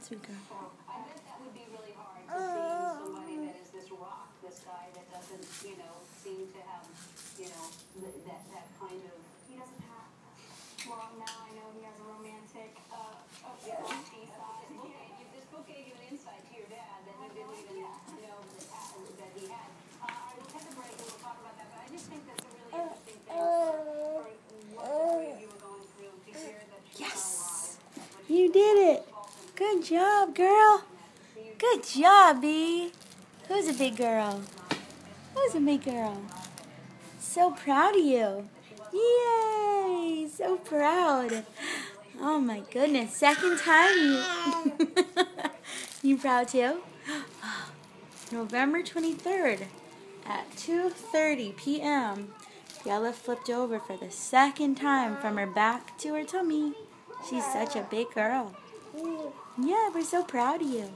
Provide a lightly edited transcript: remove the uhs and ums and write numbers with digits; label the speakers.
Speaker 1: sweet girl.
Speaker 2: I bet that would be really hard to see somebody that is this rock, this guy that doesn't, seem to have, that kind of.
Speaker 3: He doesn't have. Well, now I know he has a romantic
Speaker 2: This book gave you an insight to your dad that you didn't even know that he had. We'll take a break and we'll talk about that, but I just think that's a really interesting thing for what the three of you were going through to hear that she's
Speaker 1: Yes!
Speaker 2: alive.
Speaker 1: You did it! Good job, girl! Good job, B! Who's a big girl? Who's a big girl? So proud of you! Yay! So proud! Oh my goodness, second time you... You proud too? November 23rd at 2:30 p.m. Bella flipped over for the second time from her back to her tummy. She's such a big girl. Yeah, we're so proud of you.